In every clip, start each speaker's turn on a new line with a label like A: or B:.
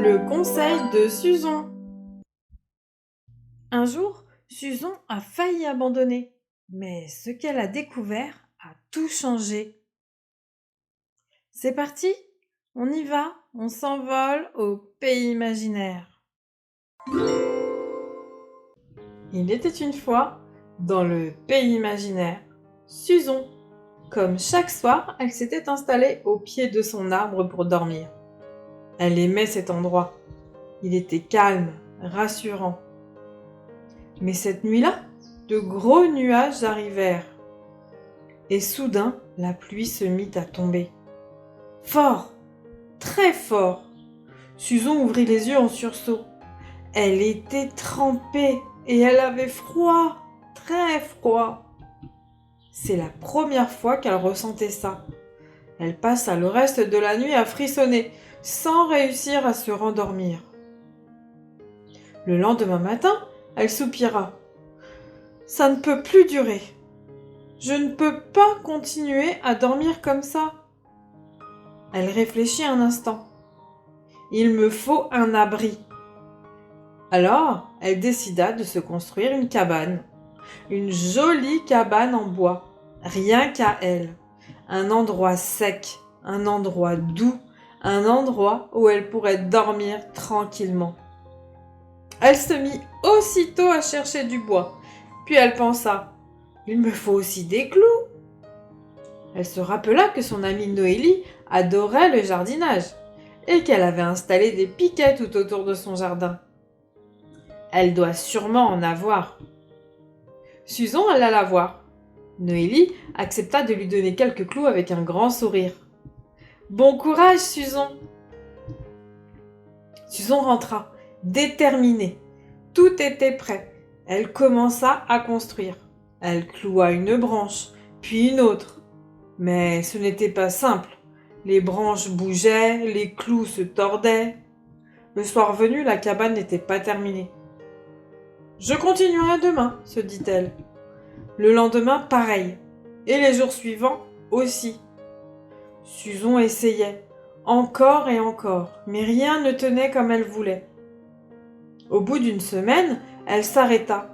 A: Le conseil de Susan. Un jour, Susan a failli abandonner, mais ce qu'elle a découvert a tout changé. C'est parti, on y va, on s'envole au pays imaginaire. Il était une fois, dans le pays imaginaire, Susan. Comme chaque soir, elle s'était installée au pied de son arbre pour dormir. Elle aimait cet endroit. Il était calme, rassurant. Mais cette nuit-là, de gros nuages arrivèrent. Et soudain, la pluie se mit à tomber. Fort, très fort. Susan ouvrit les yeux en sursaut. Elle était trempée et elle avait froid, très froid. C'est la première fois qu'elle ressentait ça. Elle passa le reste de la nuit à frissonner, sans réussir à se rendormir. Le lendemain matin, elle soupira. Ça ne peut plus durer. Je ne peux pas continuer à dormir comme ça. Elle réfléchit un instant. Il me faut un abri. Alors, elle décida de se construire une cabane. Une jolie cabane en bois, rien qu'à elle. Un endroit sec, un endroit doux, un endroit où elle pourrait dormir tranquillement. Elle se mit aussitôt à chercher du bois. Puis elle pensa, il me faut aussi des clous. Elle se rappela que son amie Noélie adorait le jardinage et qu'elle avait installé des piquets tout autour de son jardin. Elle doit sûrement en avoir. Susan alla la voir. Noélie accepta de lui donner quelques clous avec un grand sourire. « Bon courage, Susan !» Susan rentra, déterminée. Tout était prêt. Elle commença à construire. Elle cloua une branche, puis une autre. Mais ce n'était pas simple. Les branches bougeaient, les clous se tordaient. Le soir venu, la cabane n'était pas terminée. « Je continuerai demain, se dit-elle. Le lendemain, pareil. Et les jours suivants aussi. Susan essayait, encore et encore, mais rien ne tenait comme elle voulait. Au bout d'une semaine, elle s'arrêta.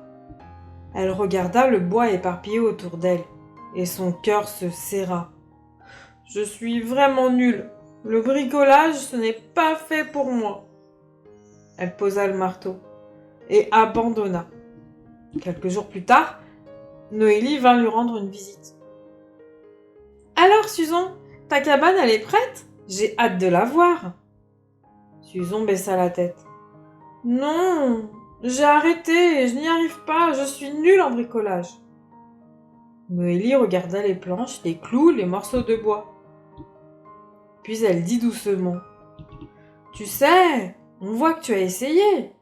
A: Elle regarda le bois éparpillé autour d'elle, et son cœur se serra. « Je suis vraiment nulle. Le bricolage, ce n'est pas fait pour moi. » Elle posa le marteau et abandonna. Quelques jours plus tard, Noélie vint lui rendre une visite. « Alors, Susan, ta cabane, elle est prête ? J'ai hâte de la voir. » Susan baissa la tête. « Non, j'ai arrêté et je n'y arrive pas, je suis nulle en bricolage. » Noélie regarda les planches, les clous, les morceaux de bois. Puis elle dit doucement. « Tu sais, on voit que tu as essayé. »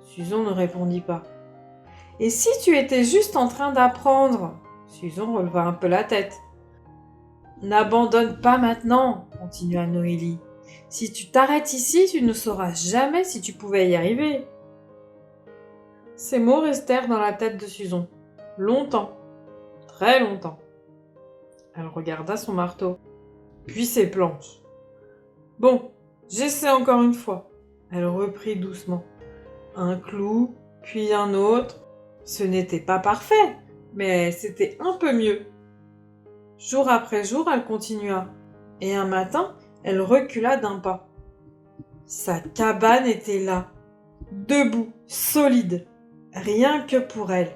A: Susan ne répondit pas. « Et si tu étais juste en train d'apprendre ?» Susan releva un peu la tête. « N'abandonne pas maintenant, » continua Noélie. « Si tu t'arrêtes ici, tu ne sauras jamais si tu pouvais y arriver. » Ces mots restèrent dans la tête de Susan. Longtemps. Très longtemps. Elle regarda son marteau, puis ses planches. « Bon, j'essaie encore une fois. » Elle reprit doucement. Un clou, puis un autre. Ce n'était pas parfait, mais c'était un peu mieux. Jour après jour, elle continua. Et un matin, elle recula d'un pas. Sa cabane était là, debout, solide, rien que pour elle.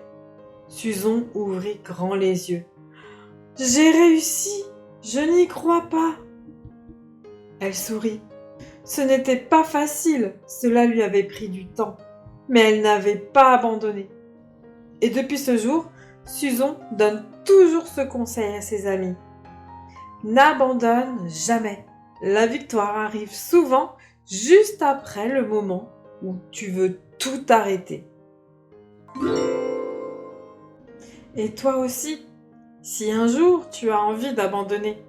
A: Susan ouvrit grand les yeux. « J'ai réussi, je n'y crois pas. » Elle sourit. Ce n'était pas facile, cela lui avait pris du temps, mais elle n'avait pas abandonné. Et depuis ce jour, Susan donne toujours ce conseil à ses amis. N'abandonne jamais. La victoire arrive souvent juste après le moment où tu veux tout arrêter. Et toi aussi, si un jour tu as envie d'abandonner,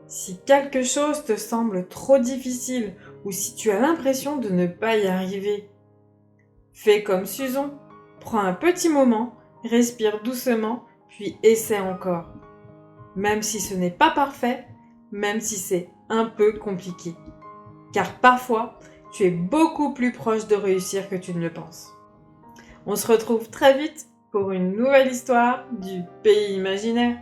A: si quelque chose te semble trop difficile ou si tu as l'impression de ne pas y arriver, fais comme Susan, prends un petit moment, respire doucement, puis essaie encore. Même si ce n'est pas parfait, même si c'est un peu compliqué. Car parfois, tu es beaucoup plus proche de réussir que tu ne le penses. On se retrouve très vite pour une nouvelle histoire du pays imaginaire.